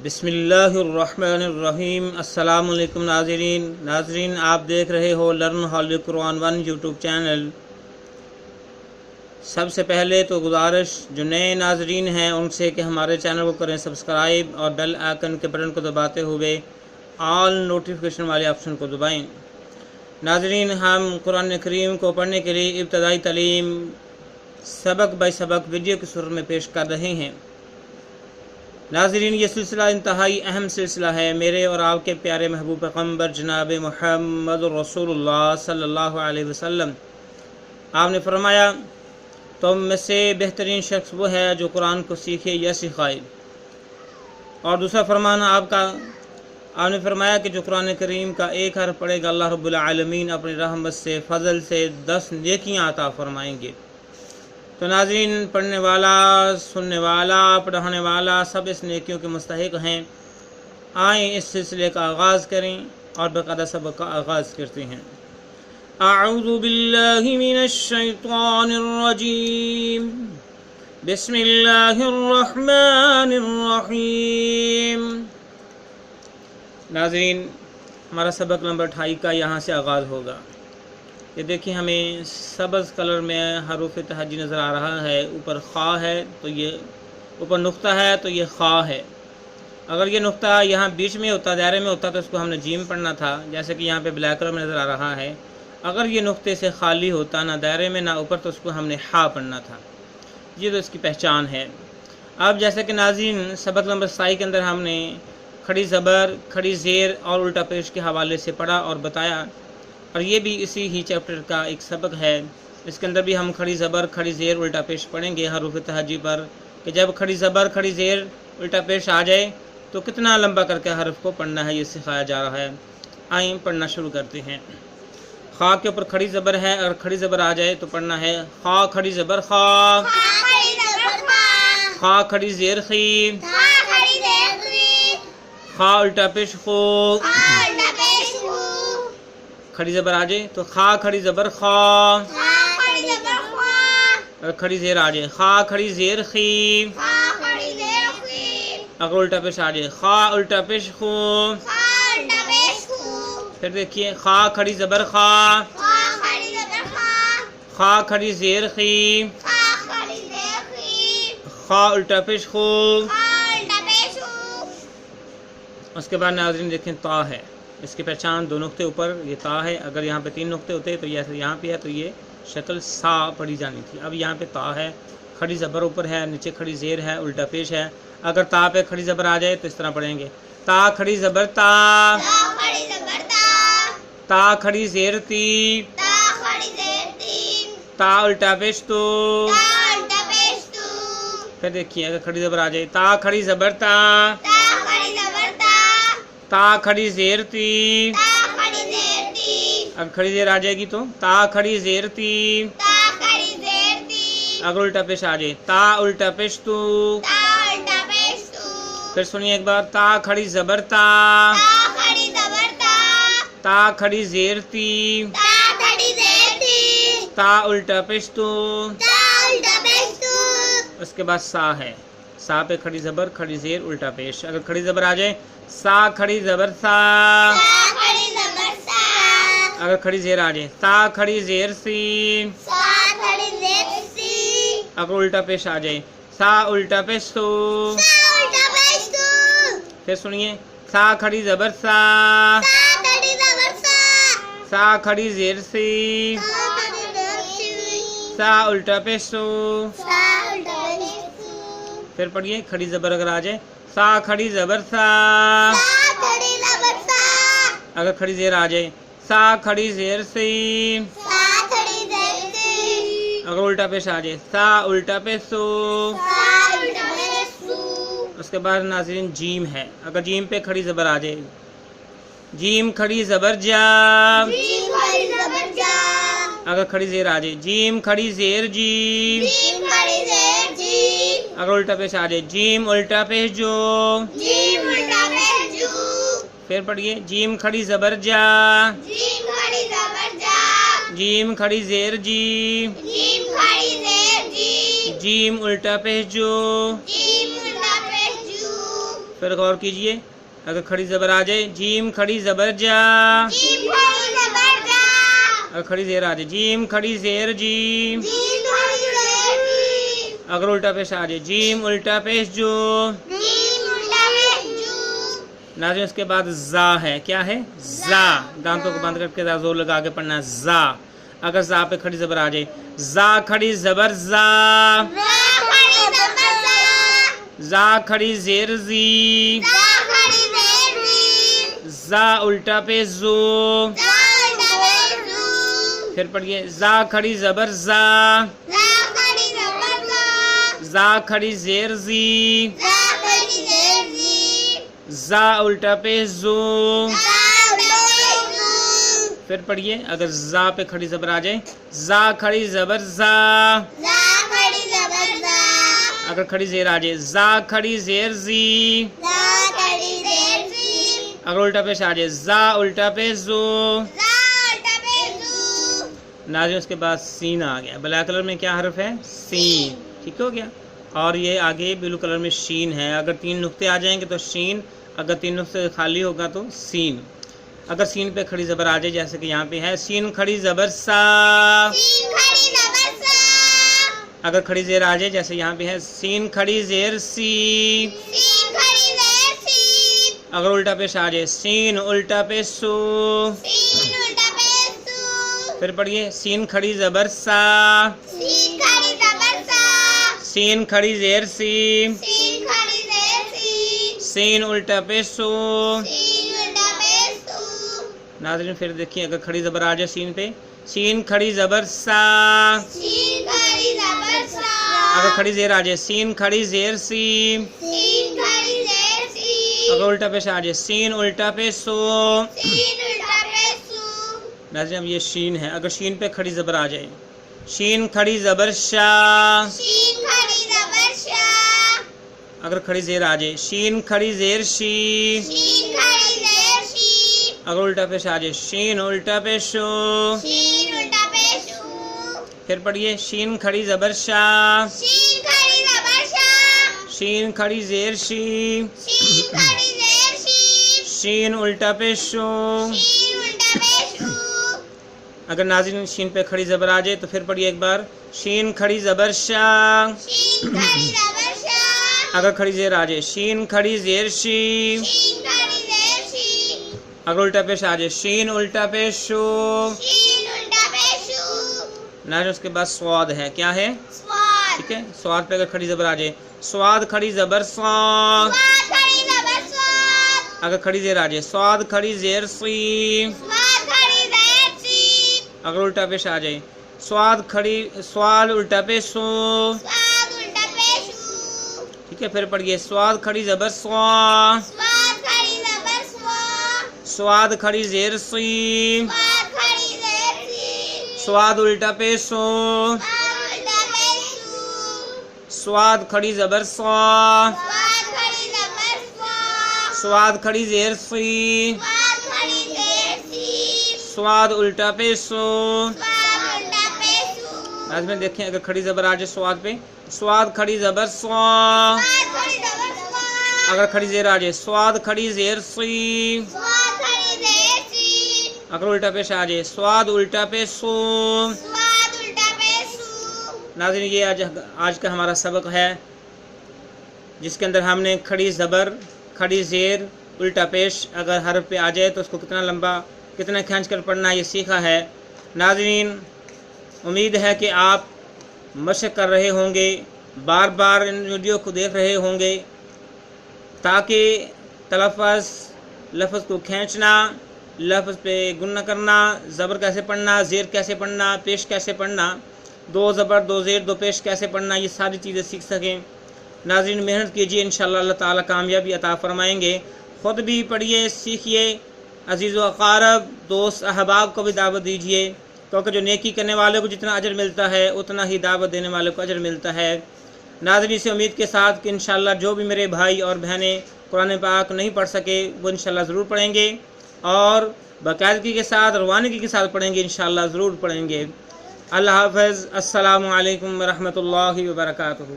बिस्मिल्लाहिर्रहमानिर्रहीम। अस्सलामु अलैकुम नाज़रीन, आप देख रहे हो लर्न हॉली कुरान वन यूट्यूब चैनल। सबसे पहले तो गुजारिश जो नए नाज़रीन हैं उनसे कि हमारे चैनल को करें सब्सक्राइब और बेल आइकन के बटन को दबाते हुए ऑल नोटिफिकेशन वाले ऑप्शन को दबाएं। नाज़रीन, हम कुरान करीम को पढ़ने के लिए इब्तदाई तालीम सबक बाय सबक वीडियो की सूरत में पेश कर रहे हैं। नाज़रीन, ये सिलसिला इंतहाई अहम सिलसिला है। मेरे और आपके प्यारे महबूब पैगम्बर जनाब मुहम्मद रसूलुल्लाह सल्लल्लाहु अलैहि वसल्लम आपने फरमाया, तुम में से बेहतरीन शख्स वो है जो कुरान को सीखे या सिखाए। और दूसरा फरमान आपने फरमाया कि जो कुरान करीम का एक हर्फ पढ़ेगा अल्लाह रब्बुल आलमीन अपनी रहमत से फजल से 10 नेकियां अता फरमाएंगे। तो नाज़रीन, पढ़ने वाला, सुनने वाला, पढ़ाने वाला सब इस नेकियों के मुस्तहिक हैं। आएँ इस सिलसिले का आगाज़ करें और बाकायदा सबक का आगाज़ करते हैं। अऊज़ु बिल्लाहि मिनश शैतानिर रजीम, बिस्मिल्लाहिर रहमानिर रहीम। नाज़रीन, हमारा सबक नंबर 28 का यहाँ से आगाज़ होगा। ये देखिए, हमें सब्ज़ कलर में हरूफ तहजी नज़र आ रहा है। ऊपर खा है तो ये ऊपर नुक्ता है तो ये खा है। अगर ये नुक्ता यहाँ बीच में होता, दायरे में होता, तो इसको हमने जीम पढ़ना था, जैसे कि यहाँ पे ब्लैक कलर में नज़र आ रहा है। अगर ये नुक्ते से खाली होता, ना दायरे में ना ऊपर, तो उसको हमने हा पढ़ना था। ये तो इसकी पहचान है। अब जैसे कि नाज़रीन, सबक नंबर 27 के अंदर हमने खड़ी ज़बर, खड़ी ज़ेर और उल्टा पेश के हवाले से पढ़ा और बताया, और ये भी इसी ही चैप्टर का एक सबक है। इसके अंदर भी हम खड़ी ज़बर, खड़ी ज़ेर, उल्टा पेश पढ़ेंगे हरूफ तहजी पर, कि जब खड़ी ज़बर, खड़ी ज़ेर, उल्टा पेश आ जाए तो कितना लंबा करके हर्फ को पढ़ना है, ये सिखाया जा रहा है। आइए पढ़ना शुरू करते हैं। खा के ऊपर खड़ी ज़बर है, और खड़ी ज़बर आ जाए तो पढ़ना है खा खड़ी ज़बर खा, खा खड़ी ज़ेर खी, खा उल्टा पेश खो। खड़ी ज़बर आ जाए तो खा खड़ी ज़बर खा, और खड़ी ज़ेर आ जाए खा खड़ी ज़ेर खी। अगर उल्टा पेश आ जाए खा उल्टा पेश खो। फिर देखिए, खा खड़ी ज़बर खा, खा खड़ी ज़ेर खी, खा उल्टा पेश खो। उसके बाद नाज़रीन देखें, ता है। इसकी पहचान 2 नुक्ते ऊपर ये ता है। अगर यहाँ पे 3 नुक्ते होते तो जैसे यहाँ पे है तो ये शक्ल सा पढ़ी जानी थी। अब यहाँ पे ता है, खड़ी ज़बर ऊपर है, नीचे खड़ी ज़ेर है, उल्टा पेश है। अगर ता पे खड़ी ज़बर आ जाए तो इस तरह पढ़ेंगे, ता खड़ी ज़बर ता, ता खड़ी ज़ेर ती, ता उल्टा पेश तो। फिर देखिए, अगर खड़ी ज़बर आ जाए ता खड़ी ज़बर ता, ता खड़ी ज़ेर ती। अगर खड़ी ज़ेर आ जाएगी तो ता खड़ी ज़ेर ती। अगर उल्टा पेश आ जाए ता उल्टा पेश तू। फिर सुनिए एक बार, ता खड़ी ज़बर ता, ता खड़ी ज़ेर ती, ता उल्टा पेश तू। उसके बाद सा है। सा पे खड़ी ज़बर, खड़ी ज़ेर, उल्टा पेश। अगर खड़ी ज़बर आ जाए सा खड़ी ज़बर सा, अगर खड़ी ज़ेर आ जाए सा खड़ी ज़ेर सी। अगर उल्टा पेश आ जाए सा उल्टा पेश तो। फिर सुनिए, सा खड़ी ज़बर सा, सा खड़ी ज़ेर सी, सा उल्टा पेश तो। फिर पढ़िए, खड़ी ज़बर अगर आ जाए सा खड़ी ज़बर सा, अगर खड़ी ज़ेर आ जाए सा खड़ी ज़ेर सी, अगर उल्टा पेश आ जाए सा उल्टा पेश सो। उसके बाद नाज़रीन जीम है। अगर जीम पे खड़ी ज़बर आ जाए, जीम खड़ी ज़बर जा, अगर खड़ी ज़ेर आ जाए जीम खड़ी ज़ेर जी, अगर उल्टा पेश आ जाए जीम उल्टा पेश जो। फिर पढ़िए, जीम खड़ी ज़बर जा, जीम खड़ी ज़ेर जी, जीम उल्टा पेश जो। फिर गौर कीजिए, अगर खड़ी ज़बर आ जाए, जीम खड़ी ज़बर जा, अगर खड़ी ज़ेर आ जाए, जीम खड़ी ज़ेर जी, अगर उल्टा पेश आ जाए, जीम उल्टा पेश जो। नाज़रीन उसके बाद ज़ा है, क्या है? ज़ा, दांतों को बंद करके जोर लगा के पढ़ना है, ज़ा। अगर ज़ा पे खड़ी ज़बर आ जाए, ज़ा खड़ी ज़बर ज़ा, ज़ा खड़ी ज़ेर ज़ी, ज़ा उल्टा पे ज़ो। फिर पढ़िए, ज़ा खड़ी ज़बर ज़ा, ज़ा खड़ी ज़ेर ज़ी, ज़ा उल्टा पे ज़ो। फिर पढ़िए, अगर ज़ा पे खड़ी ज़बर आ जाए, ज़ा खड़ी ज़बर ज़ा, अगर खड़ी ज़ेर आ जाए, ज़ा खड़ी ज़ेर ज़ी, अगर उल्टा पेश आ जाए, ज़ा उल्टा पे ज़ो। नाज़रीन उसके बाद सीन आ गया, ब्लैक कलर में क्या हर्फ है? सीन, ठीक हो गया। और ये आगे ब्लू कलर में शीन है। अगर 3 नुक्ते आ जाएंगे तो शीन, अगर 3 नुक्ते खाली होगा तो सीन। अगर सीन पे खड़ी ज़बर आ जाए, जैसे कि यहाँ पे है, सीन खड़ी ज़बर सा, अगर खड़ी ज़ेर आ जाए, जैसे यहाँ पे है, सीन खड़ी ज़ेर सी, अगर उल्टा पेश आ जाए, सीन उल्टा पे सो। फिर पढ़िए, सीन खड़ी ज़बर सा, सीन खड़ी ज़ेर सी, सीन उल्टा पे सो। नाज़रीन फिर देखिए, अगर खड़ी ज़बर आ जाए सीन पे, सीन खड़ी ज़बर सा, अगर खड़ी ज़ेर आ जाए, सीन खड़ी ज़ेर सी, अगर उल्टा पेश आ जाए, सीन उल्टा पे सो। नाज़रीन अब ये शीन है, अगर शीन पे खड़ी ज़बर आ जाए, शीन खड़ी ज़बर शा, अगर खड़ी ज़ेर आ जाए, शीन खड़ी ज़ेर शी, अगर उल्टा पेश आ जाए, शीन उल्टा पे शो। फिर पढ़िए, शीन खड़ी ज़बर शा, शीन खड़ी ज़ेर शी, शीन उल्टा पे शो। अगर नाज़रीन शीन पे खड़ी ज़बर आ जाए तो फिर पढ़िए एक बार, शीन खड़ी ज़बर शा, अगर खड़ी ज़ेर आ जाए, शीन खड़ी ज़ेर शी, अगर उल्टा पेश आ जाए, शीन उल्टा पे शो। नाज़रीन उसके बाद स्वाद है, क्या है? ठीक है, स्वाद पे अगर खड़ी ज़बर आ जाए, स्वाद खड़ी ज़बर स्वाद, अगर खड़ी ज़ेर आ जाए, स्वाद खड़ी ज़ेर सी, अगर उल्टा पेश आ जाए, स्वाद उल्टा पे सो। ठीक है, फिर पढ़िए, स्वाद खड़ी ज़बर स्वा, स्वाद खड़ी ज़ेर सी, स्वाद उल्टा पे सो, स्वाद खड़ी ज़बर स्वा, स्वाद खड़ी ज़ेर सी, स्वाद उल्टा पे सो। आज में देखें, अगर खड़ी ज़बर आ जाए स्वाद पे, स्वाद खड़ी ज़बर स्वा, अगर खड़ी ज़ेर आ जाए, स्वाद खड़ी ज़ेर सी, अगर उल्टा पेश आ जाए, स्वाद उल्टा पे सो। नाज़रीन ये आज का हमारा सबक है, जिसके अंदर हमने खड़ी ज़बर, खड़ी ज़ेर, उल्टा पेश अगर हर्फ पे आ जाए तो उसको कितना लंबा, कितना खींच कर पढ़ना ये सीखा है। नाज़रीन उम्मीद है कि आप मशक कर रहे होंगे, बार बार इन वीडियो को देख रहे होंगे, ताकि लफ्ज़ को खींचना, लफ्ज़ पे गुन्ना करना, ज़बर कैसे पढ़ना, ज़ेर कैसे पढ़ना, पेश कैसे पढ़ना, 2 ज़बर 2 ज़ेर 2 पेश कैसे पढ़ना, ये सारी चीज़ें सीख सकें। नाज़रीन मेहनत कीजिए, इंशाअल्लाह अल्लाह ताला कामयाबी अता फरमाएंगे। ख़ुद भी पढ़िए, सीखिए, अज़ीज़ व अक़ारब, दोस्त अहबाब को भी दावत दीजिए, क्योंकि जो नेकी करने वाले को जितना अजर मिलता है उतना ही दावत देने वाले को अजर मिलता है। नाज़रीन इस उम्मीद के साथ कि इंशाअल्लाह जो भी मेरे भाई और बहनें कुरान पाक नहीं पढ़ सके वो इंशाअल्लाह ज़रूर पढ़ेंगे, और बाकायदगी के साथ, रवानगी के साथ पढ़ेंगे, इंशाअल्लाह ज़रूर पढ़ेंगे। अल्लाह हाफ़िज़। अस्सलामु अलैकुम व रहमतुल्लाहि व बरकातुहू।